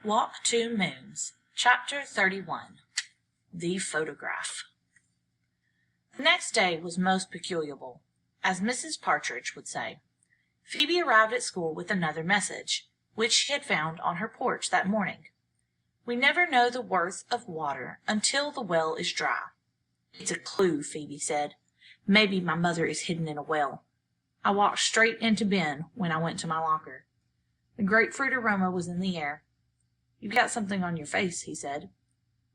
Walk Two Moons, Chapter 31. The Photograph. The next day was most peculiar, as Mrs. Partridge would say. Phoebe arrived at school with another message, which she had found on her porch that morning. We never know the worth of water until the well is dry. It's a clue, Phoebe said. Maybe my mother is hidden in a well. I walked straight into Ben when I went to my locker. The grapefruit aroma was in the air. You've got something on your face, he said.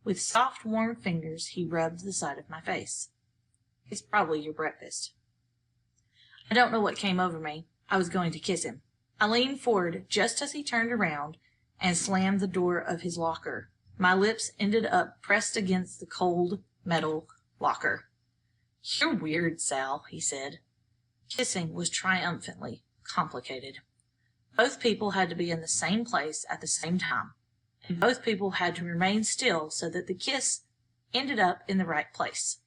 With soft, warm fingers, he rubbed the side of my face. It's probably your breakfast. I don't know what came over me. I was going to kiss him. I leaned forward just as he turned around and slammed the door of his locker. My lips ended up pressed against the cold metal locker. You're weird, Sal, he said. Kissing was triumphantly complicated. Both people had to be in the same place at the same time, and both people had to remain still so that the kiss ended up in the right place.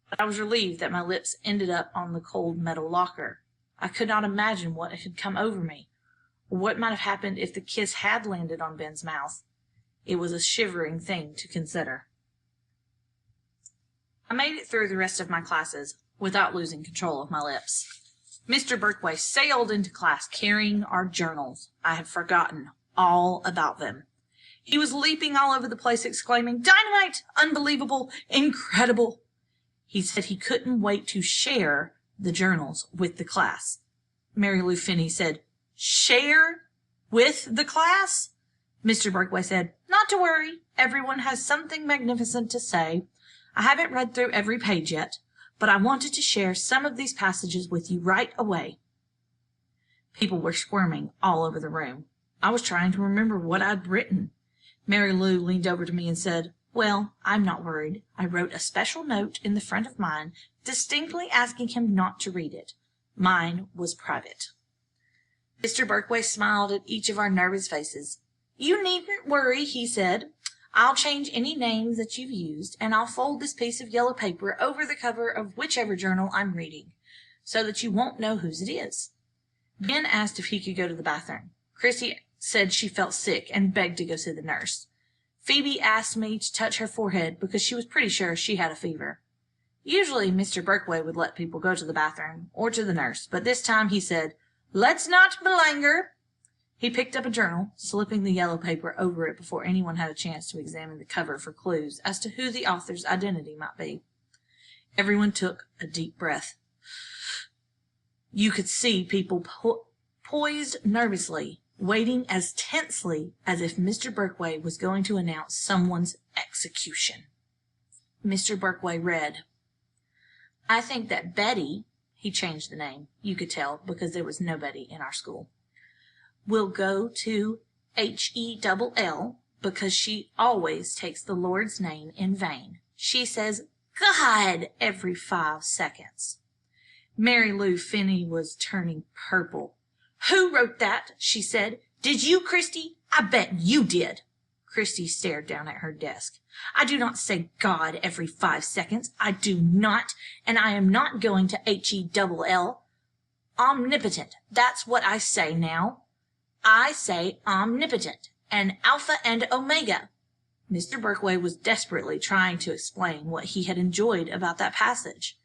But I was relieved that my lips ended up on the cold metal locker. I could not imagine what had come over me, or what might have happened if the kiss had landed on Ben's mouth. It was a shivering thing to consider. I made it through the rest of my classes without losing control of my lips. Mr. Birkway sailed into class carrying our journals. I had forgotten all about them. He was leaping all over the place, exclaiming, "Dynamite! Unbelievable! Incredible!" He said he couldn't wait to share the journals with the class. Mary Lou Finney said, "Share with the class?" Mr. Birkway said, "Not to worry. Everyone has something magnificent to say. I haven't read through every page yet, but I wanted to share some of these passages with you right away." People were squirming all over the room. I was trying to remember what I'd written. Mary Lou leaned over to me and said, "Well, I'm not worried. I wrote a special note in the front of mine, distinctly asking him not to read it. Mine was private." Mr. Birkway smiled at each of our nervous faces. "You needn't worry," he said. "I'll change any names that you've used, and I'll fold this piece of yellow paper over the cover of whichever journal I'm reading, so that you won't know whose it is." Ben asked if he could go to the bathroom. Christy said she felt sick and begged to go see the nurse. Phoebe asked me to touch her forehead because she was pretty sure she had a fever. Usually Mr. Birkway would let people go to the bathroom or to the nurse, but this time he said, "Let's not belanger." He picked up a journal, slipping the yellow paper over it before anyone had a chance to examine the cover for clues as to who the author's identity might be. Everyone took a deep breath. You could see people poised nervously, waiting as tensely as if Mr. Birkway was going to announce someone's execution. Mr. Birkway read, "I think that Betty," he changed the name, you could tell, because there was no Betty in our school, "will go to Hell because she always takes the Lord's name in vain. She says 'God' every 5 seconds. Mary Lou Finney was turning purple. "Who wrote that?" she said. "Did you, Christy? I bet you did." Christy stared down at her desk. "I do not say God every 5 seconds. I do not, and I am not going to Hell. Omnipotent. That's what I say now. I say omnipotent, and Alpha and Omega." Mr. Birkway was desperately trying to explain what he had enjoyed about that passage.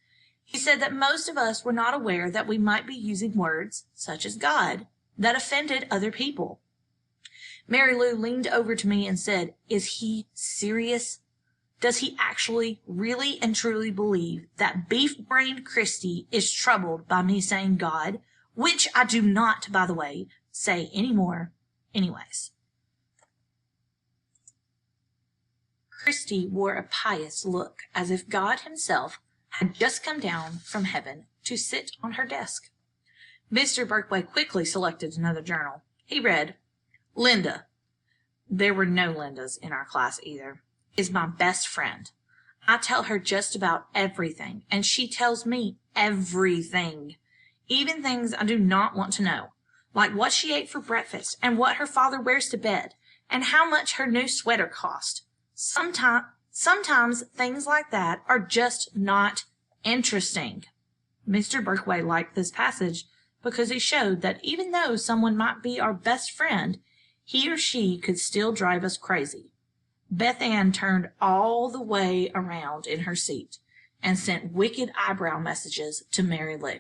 He said that most of us were not aware that we might be using words, such as God, that offended other people. Mary Lou leaned over to me and said, "Is he serious? Does he actually, really and truly believe that beef-brained Christy is troubled by me saying God, which I do not, by the way, say anymore anyways?" Christy wore a pious look, as if God himself had just come down from heaven to sit on her desk. Mr. Birkway quickly selected another journal. He read, "Linda," there were no Lindas in our class either, "is my best friend. I tell her just about everything, and she tells me everything, even things I do not want to know, like what she ate for breakfast and what her father wears to bed and how much her new sweater cost. Sometimes things like that are just not interesting." Mr. Birkway liked this passage because he showed that even though someone might be our best friend, He or she could still drive us crazy. Beth Ann turned all the way around in her seat and sent wicked eyebrow messages to Mary Lou.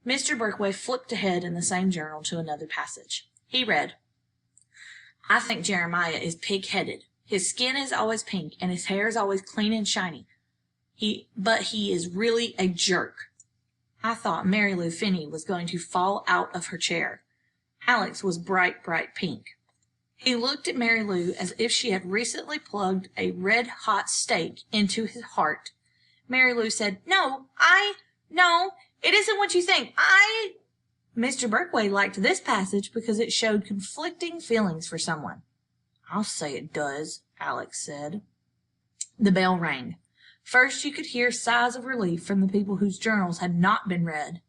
Mr. Berkway flipped ahead in the same journal to another passage. He read, I think Jeremiah is pig-headed. His skin is always pink, and his hair is always clean and shiny. But he is really a jerk. I thought Mary Lou Finney was going to fall out of her chair. Alex was bright, bright pink. He looked at Mary Lou as if she had recently plugged a red-hot stake into his heart. Mary Lou said, No, it isn't what you think. Mr. Berkway liked this passage because it showed conflicting feelings for someone. I'll say it does, Alex said. The bell rang. First you could hear sighs of relief from the people whose journals had not been read.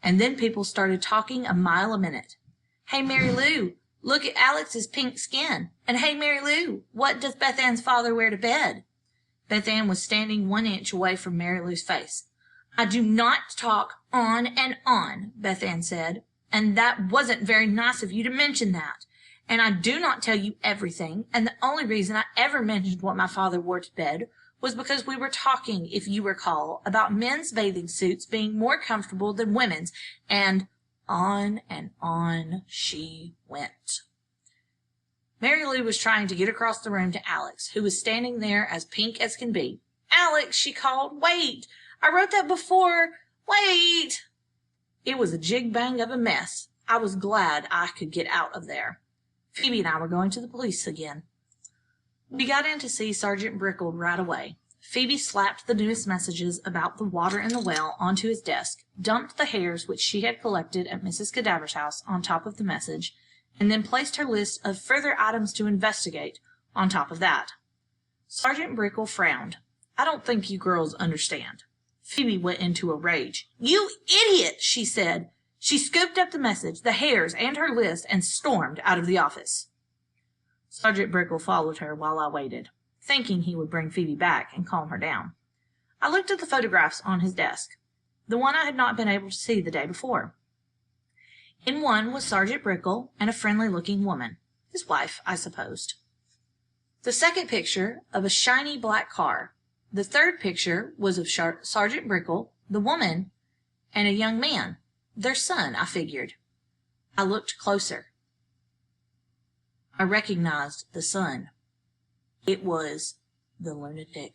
And then people started talking a mile a minute. Hey, Mary Lou, look at Alex's pink skin. And hey, Mary Lou, what does Beth Ann's father wear to bed? Beth Ann was standing 1 inch away from Mary Lou's face. I do not talk on and on, Beth Ann said, and that wasn't very nice of you to mention that. And I do not tell you everything, and the only reason I ever mentioned what my father wore to bed was because we were talking, if you recall, about men's bathing suits being more comfortable than women's, and on she went. Mary Lou was trying to get across the room to Alex, who was standing there as pink as can be. Alex, she called, wait! I wrote that before. Wait! It was a jig-bang of a mess. I was glad I could get out of there. Phoebe and I were going to the police again. We got in to see Sergeant Brickell right away. Phoebe slapped the newest messages about the water in the well onto his desk, dumped the hairs which she had collected at Mrs. Cadaver's house on top of the message, and then placed her list of further items to investigate on top of that. Sergeant Brickell frowned. I don't think you girls understand. Phoebe went into a rage. You idiot, she said. She scooped up the message, the hairs, and her list, and stormed out of the office. Sergeant Brickell followed her while I waited, thinking he would bring Phoebe back and calm her down. I looked at the photographs on his desk, the one I had not been able to see the day before. In one was Sergeant Brickell and a friendly-looking woman, his wife, I supposed. The second picture of a shiny black car. The third picture was of Sergeant Brickell, the woman, and a young man, their son, I figured. I looked closer. I recognized the son. It was the lunatic.